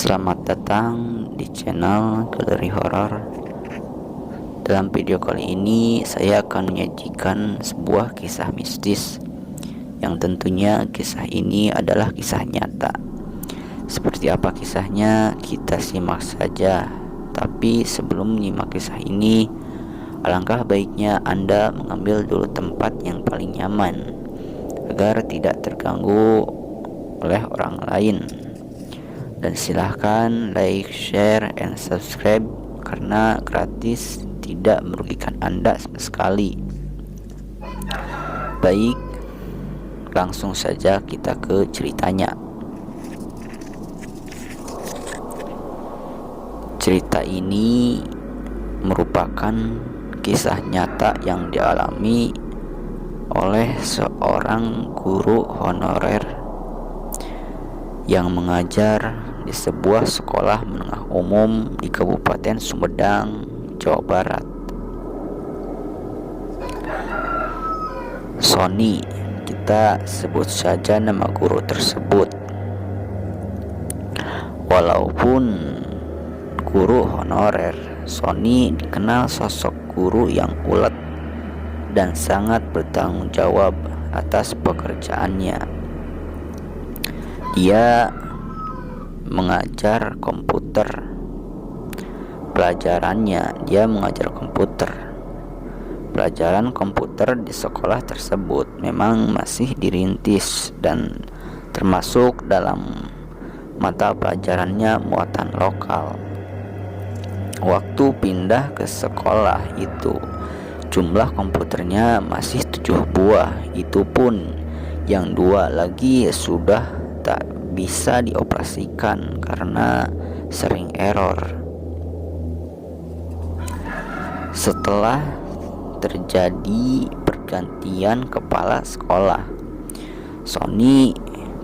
Selamat datang di channel Galeri Horor. Dalam video kali ini saya akan menyajikan sebuah kisah mistis yang tentunya kisah ini adalah kisah nyata. Seperti apa kisahnya, kita simak saja. Tapi sebelum menyimak kisah ini, alangkah baiknya Anda mengambil dulu tempat yang paling nyaman agar tidak terganggu oleh orang lain. Dan silahkan like, share, and subscribe karena gratis, tidak merugikan Anda sama sekali. Baik, langsung saja kita ke ceritanya. Cerita ini merupakan kisah nyata yang dialami oleh seorang guru honorer yang mengajar di sebuah sekolah menengah umum di Kabupaten Sumedang, Jawa Barat. Sony, kita sebut saja nama guru tersebut. Walaupun guru honorer, Sony dikenal sosok guru yang ulet dan sangat bertanggung jawab atas pekerjaannya. Dia mengajar komputer. Dia mengajar komputer. Pelajaran komputer di sekolah tersebut memang masih dirintis dan termasuk dalam mata pelajarannya muatan lokal. Waktu pindah ke sekolah itu, jumlah komputernya masih 7 buah. Itu pun yang 2 lagi sudah tak bisa dioperasikan karena sering error. Setelah terjadi pergantian kepala sekolah, Sony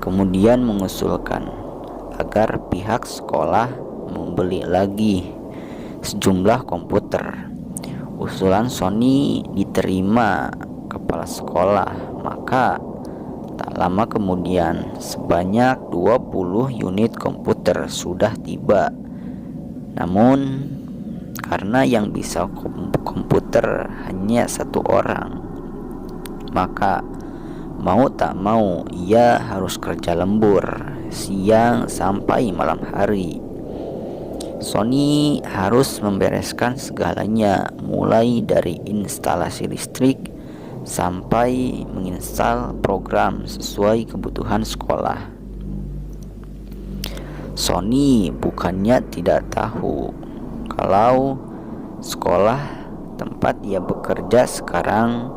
kemudian mengusulkan agar pihak sekolah membeli lagi sejumlah komputer. Usulan Sony diterima kepala sekolah, maka tak lama kemudian sebanyak 20 unit komputer sudah tiba. Namun karena yang bisa komputer hanya 1 orang, maka mau tak mau ia harus kerja lembur siang sampai malam hari. Sony harus membereskan segalanya, mulai dari instalasi listrik sampai menginstal program sesuai kebutuhan sekolah. Sony bukannya tidak tahu kalau sekolah tempat ia bekerja sekarang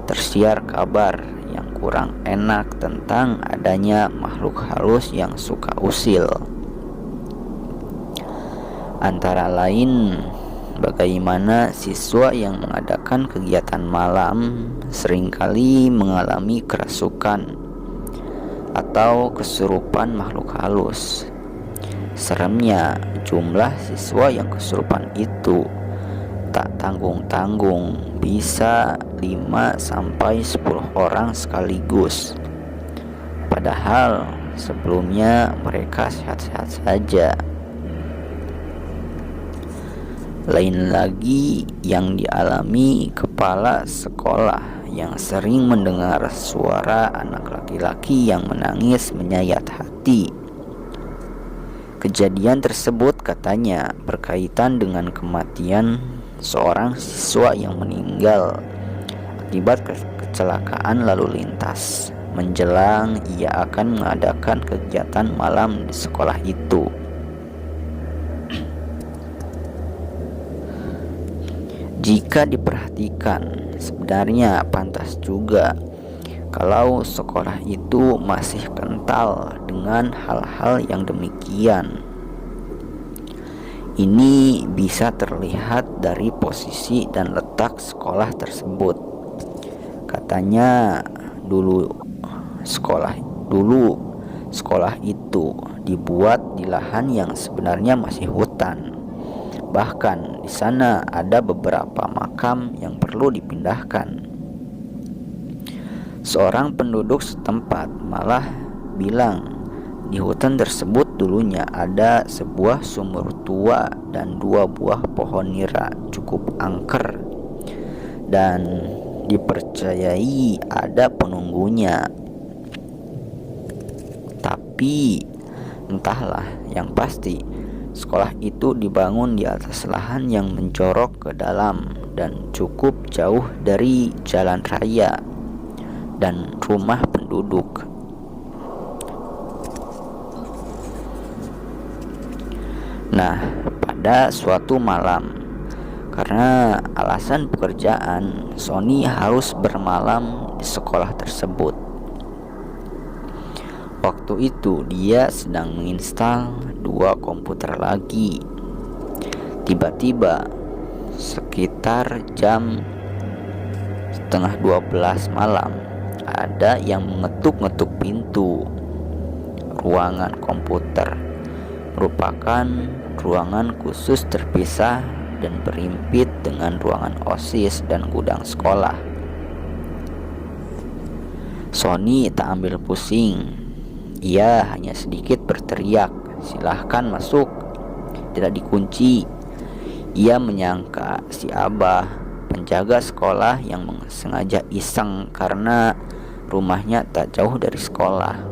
tersiar kabar yang kurang enak tentang adanya makhluk halus yang suka usil. Antara lain, bagaimana siswa yang mengadakan kegiatan malam seringkali mengalami kerasukan atau kesurupan makhluk halus. Seremnya, jumlah siswa yang kesurupan itu tak tanggung-tanggung, bisa 5-10 orang sekaligus. Padahal sebelumnya mereka sehat-sehat saja. Lain lagi yang dialami kepala sekolah yang sering mendengar suara anak laki-laki yang menangis menyayat hati. Kejadian tersebut katanya berkaitan dengan kematian seorang siswa yang meninggal akibat kecelakaan lalu lintas menjelang ia akan mengadakan kegiatan malam di sekolah itu. Jika diperhatikan, sebenarnya pantas juga kalau sekolah itu masih kental dengan hal-hal yang demikian. Ini bisa terlihat dari posisi dan letak sekolah tersebut. Katanya dulu sekolah itu dibuat di lahan yang sebenarnya masih hutan. Bahkan di sana ada beberapa makam yang perlu dipindahkan. Seorang penduduk setempat malah bilang di hutan tersebut dulunya ada sebuah sumur tua dan 2 buah pohon nira cukup angker, dan dipercayai ada penunggunya. Tapi entahlah, yang pasti sekolah itu dibangun di atas lahan yang menjorok ke dalam dan cukup jauh dari jalan raya dan rumah penduduk. Nah, pada suatu malam, karena alasan pekerjaan, Sony harus bermalam di sekolah tersebut. Waktu itu dia sedang menginstal 2 komputer lagi. Tiba-tiba sekitar jam setengah 12 malam, ada yang mengetuk-ngetuk pintu ruangan komputer. Merupakan ruangan khusus terpisah dan berimpit dengan ruangan OSIS dan gudang sekolah. Sony tak ambil pusing. Ia hanya sedikit berteriak, "Silahkan masuk." Tidak dikunci. Ia menyangka si Abah, penjaga sekolah yang sengaja iseng karena rumahnya tak jauh dari sekolah.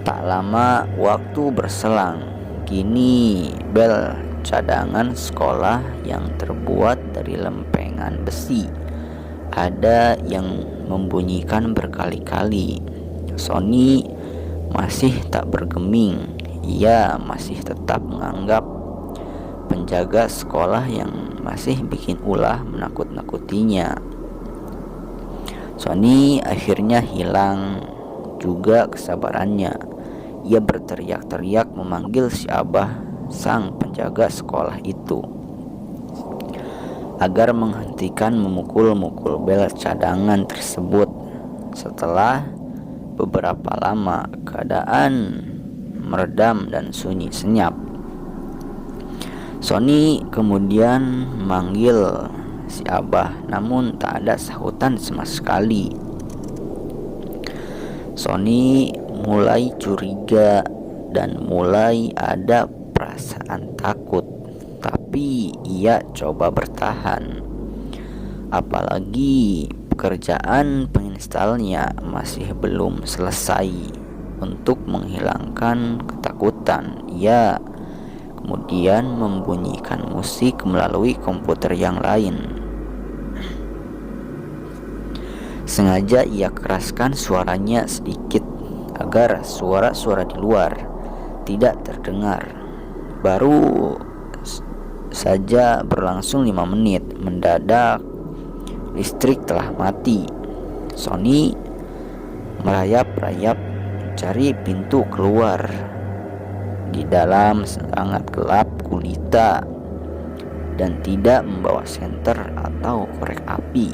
Tak lama waktu berselang. Kini bel cadangan sekolah yang terbuat dari lempengan besi ada yang membunyikan berkali-kali. Sony masih tak bergeming. Ia masih tetap menganggap penjaga sekolah yang masih bikin ulah menakut-nakutinya. Sony akhirnya hilang juga kesabarannya. Ia berteriak-teriak memanggil si Abah, sang penjaga sekolah itu, agar menghentikan memukul-mukul bel cadangan tersebut. Setelah beberapa lama, keadaan meredam dan sunyi senyap. Sony kemudian memanggil si Abah, namun tak ada sahutan sama sekali. Sony mulai curiga dan mulai ada perasaan takut, tapi ia coba bertahan. Apalagi pekerjaan penginstalnya masih belum selesai. Untuk menghilangkan ketakutan, ia kemudian membunyikan musik melalui komputer yang lain. Sengaja ia keraskan suaranya sedikit agar suara-suara di luar tidak terdengar. Baru saja berlangsung 5 menit, mendadak listrik telah mati. Sony merayap-rayap mencari pintu keluar. Di dalam sangat gelap gulita dan tidak membawa senter atau korek api.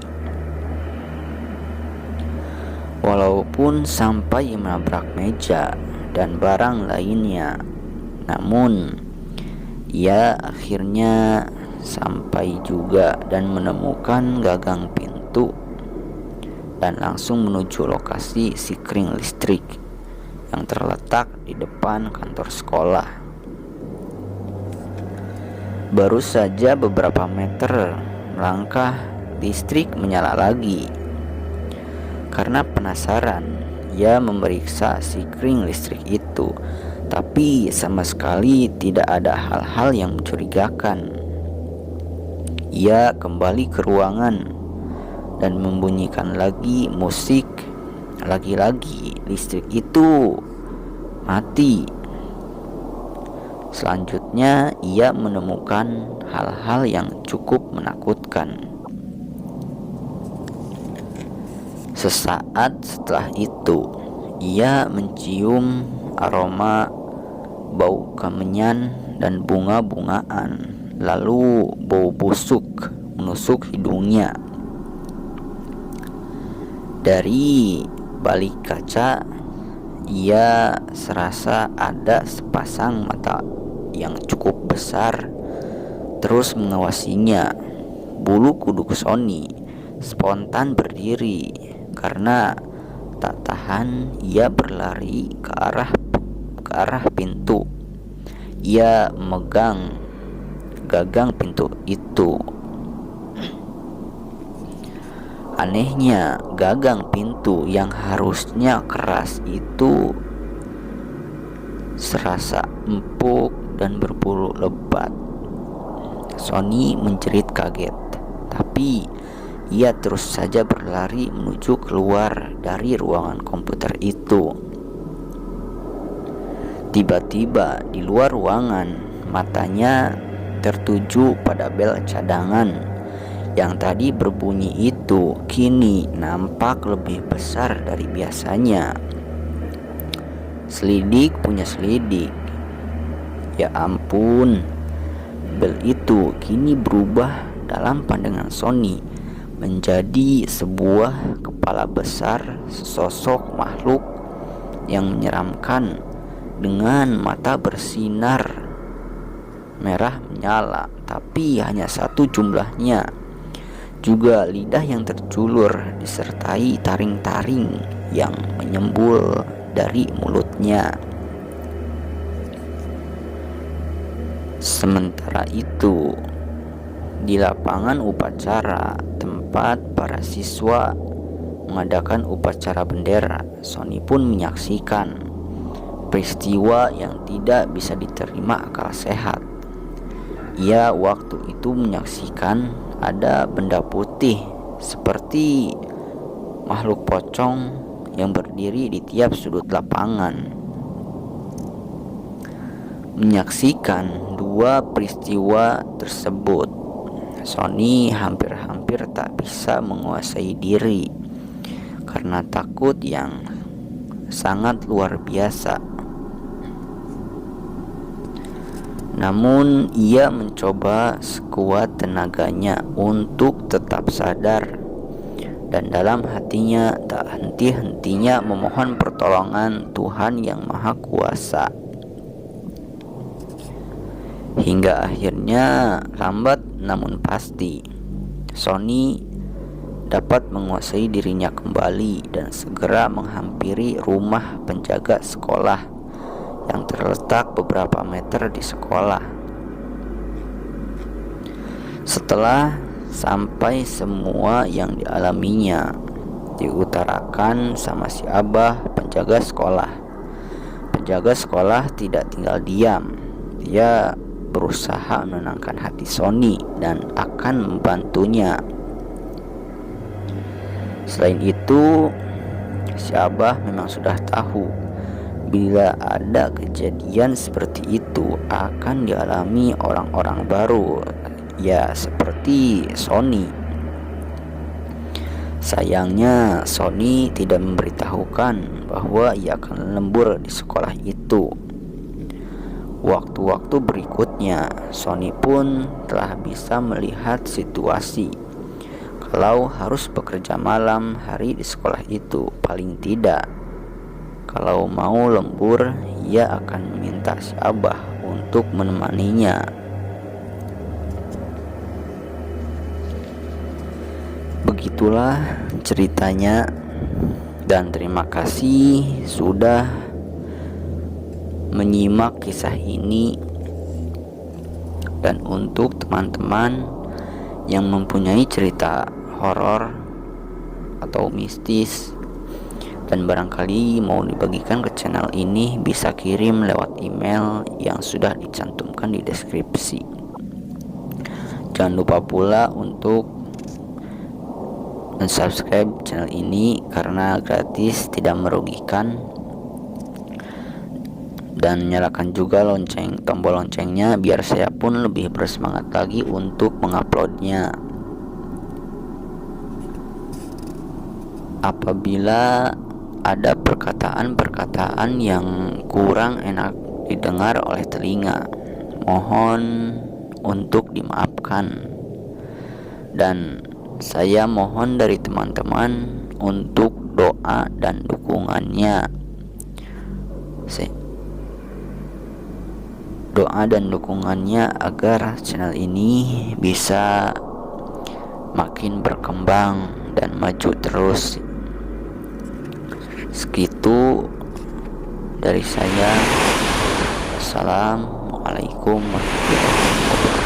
Walaupun sampai menabrak meja dan barang lainnya, namun ia akhirnya sampai juga dan menemukan gagang pintu dan langsung menuju lokasi sikring listrik yang terletak di depan kantor sekolah. Baru saja beberapa meter melangkah, listrik menyala lagi. Karena penasaran, ia memeriksa sikring listrik itu, tapi sama sekali tidak ada hal-hal yang mencurigakan. Ia kembali ke ruangan dan membunyikan lagi musik. Lagi-lagi listrik itu mati. Selanjutnya ia menemukan hal-hal yang cukup menakutkan. Sesaat setelah itu, ia mencium aroma bau kemenyan dan bunga-bungaan. Lalu bau busuk menusuk hidungnya. Dari balik kaca, ia serasa ada sepasang mata yang cukup besar terus mengawasinya. Bulu kuduk Sony spontan berdiri. Karena tak tahan, ia berlari ke arah arah pintu. Ia memegang gagang pintu itu. Anehnya, gagang pintu yang harusnya keras itu serasa empuk dan berbulu lebat. Sony menjerit kaget, tapi ia terus saja berlari menuju keluar dari ruangan komputer itu. Tiba-tiba di luar ruangan, matanya tertuju pada bel cadangan yang tadi berbunyi itu kini nampak lebih besar dari biasanya. Selidik punya selidik. Ya ampun, bel itu kini berubah dalam pandangan Sony menjadi sebuah kepala besar sesosok makhluk yang menyeramkan dengan mata bersinar merah menyala, tapi hanya satu jumlahnya. Juga lidah yang terjulur disertai taring-taring yang menyembul dari mulutnya. Sementara itu, di lapangan upacara tempat para siswa mengadakan upacara bendera, Sony pun menyaksikan peristiwa yang tidak bisa diterima akal sehat. Ia waktu itu menyaksikan ada benda putih seperti makhluk pocong yang berdiri di tiap sudut lapangan. Menyaksikan dua peristiwa tersebut, Sony hampir-hampir tak bisa menguasai diri karena takut yang sangat luar biasa. Namun ia mencoba sekuat tenaganya untuk tetap sadar, dan dalam hatinya tak henti-hentinya memohon pertolongan Tuhan yang Maha Kuasa. Hingga akhirnya, lambat namun pasti, Sony dapat menguasai dirinya kembali dan segera menghampiri rumah penjaga sekolah yang terletak beberapa meter di sekolah. Setelah sampai semua yang dialaminya diutarakan sama si Abah penjaga sekolah. Penjaga sekolah tidak tinggal diam. Dia berusaha menenangkan hati Sony dan akan membantunya. Selain itu, si Abah memang sudah tahu bila ada kejadian seperti itu akan dialami orang-orang baru, ya seperti Sony. Sayangnya Sony tidak memberitahukan bahwa ia akan lembur di sekolah itu. Waktu-waktu berikutnya, Sony pun telah bisa melihat situasi kalau harus bekerja malam hari di sekolah itu. Paling tidak, kalau mau lembur, ia akan meminta si Abah untuk menemaninya. Begitulah ceritanya, dan terima kasih sudah menyimak kisah ini. Dan untuk teman-teman yang mempunyai cerita horor atau mistis dan barangkali mau dibagikan ke channel ini, bisa kirim lewat email yang sudah dicantumkan di deskripsi. Jangan lupa pula untuk subscribe channel ini karena gratis, tidak merugikan, dan nyalakan juga tombol loncengnya biar saya pun lebih bersemangat lagi untuk menguploadnya. Apabila ada perkataan-perkataan yang kurang enak didengar oleh telinga, mohon untuk dimaafkan. Dan saya mohon dari teman-teman untuk doa dan dukungannya. Doa dan dukungannya agar channel ini bisa makin berkembang dan maju terus. Segitu dari saya. Wassalamualaikum warahmatullahi wabarakatuh.